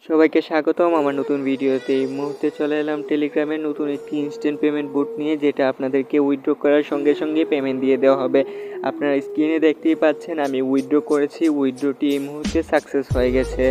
সবাইকে স্বাগতম আমার নতুন ভিডিওতে। এই মুহূর্তে চলে এলাম টেলিগ্রামের নতুন একটি ইনস্ট্যান্ট পেমেন্ট বুট নিয়ে, যেটা আপনাদেরকে উইথড্র করার সঙ্গে সঙ্গে পেমেন্ট দিয়ে দেওয়া হবে। আপনারা স্ক্রিনে দেখতেই পাচ্ছেন আমি উইথড্র করেছি, উইথড্রটি এই মুহূর্তে সাকসেস হয়ে গেছে।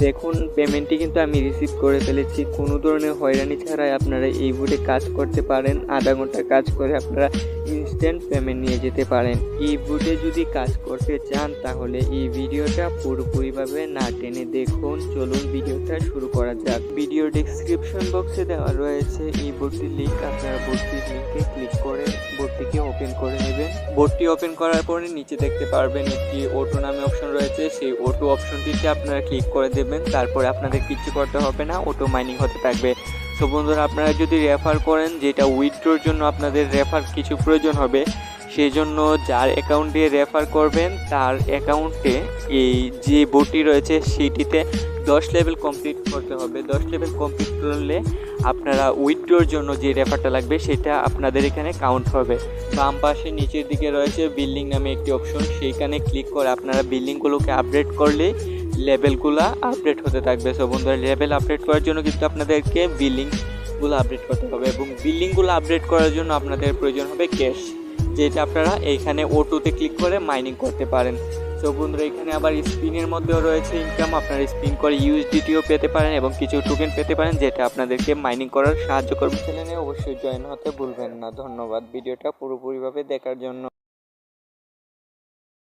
দেখুন পেমেন্টটি কিন্তু আমি রিসিভ করে ফেলেছি। কোনো ধরনের হয়রানি ছাড়াই আপনারা এই বুটে কাজ করতে পারেন। আধা ঘন্টা কাজ করে আপনারা ইনস্ট্যান্ট পেমেন্ট নিয়ে যেতে পারেন। এই বুটে যদি কাজ করতে চান তাহলে এই ভিডিওটা পুরোপুরিভাবে না টেনে দেখুন। চলুন ভিডিওটা শুরু করা যাক। ভিডিও ডেসক্রিপশন বক্সে দেওয়া রয়েছে এই বোর্ডটির লিঙ্ক। আপনারা বোর্ডটির লিঙ্কে ক্লিক করে বোর্ডটিকে ওপেন করে নেবেন। বোর্ডটি ওপেন করার পরে নিচে দেখতে পারবেন একটি অটো নামে অপশন রয়েছে। সেই অটো অপশনটিতে আপনারা ক্লিক করে দেবেন। তারপরে আপনাদের কিছু করতে হবে না, অটো মাইনিং হতে থাকবে। তো বন্ধুরা, আপনারা যদি রেফার করেন, যেটা উইথড্রোর জন্য আপনাদের রেফার কিছু প্রয়োজন হবে, সেই জন্য যার অ্যাকাউন্ট দিয়ে রেফার করবেন তার অ্যাকাউন্টে এই যে বোর্ডটি রয়েছে সেটিতে 10 লেভেল কমপ্লিট করতে হবে। 10 লেভেল কমপ্লিট করলে আপনারা উইথড্রোর জন্য যে রেফারটা লাগবে সেটা আপনাদের এখানে কাউন্ট হবে। বাম পাশে নিচের দিকে রয়েছে বিল্ডিং নামে একটি অপশন, সেইখানে ক্লিক করে আপনারা বিল্ডিংগুলোকে আপডেট করলে লেভেলগুলো আপডেট হতে থাকবে। সো বন্ধুরা, লেভেল আপডেট করার জন্য কিন্তু আপনাদেরকে বিল্ডিংগুলো আপডেট করতে হবে, এবং বিল্ডিংগুলো আপডেট করার জন্য আপনাদের প্রয়োজন হবে ক্যাশ, যেটা আপনারা এইখানে O2-তে ক্লিক করে মাইনিং করতে পারেন। সো বন্ধুরা, এখানে আবার স্পিনের মধ্যেও রয়েছে ইনকাম। আপনারা স্পিন করে USDTও পেতে পারেন এবং কিছু টোকেন পেতে পারেন, যেটা আপনাদেরকে মাইনিং করার সাহায্য করবে। চ্যানেলে অবশ্যই জয়েন হতে ভুলবেন না। ধন্যবাদ ভিডিওটা পুরোপুরিভাবে দেখার জন্য।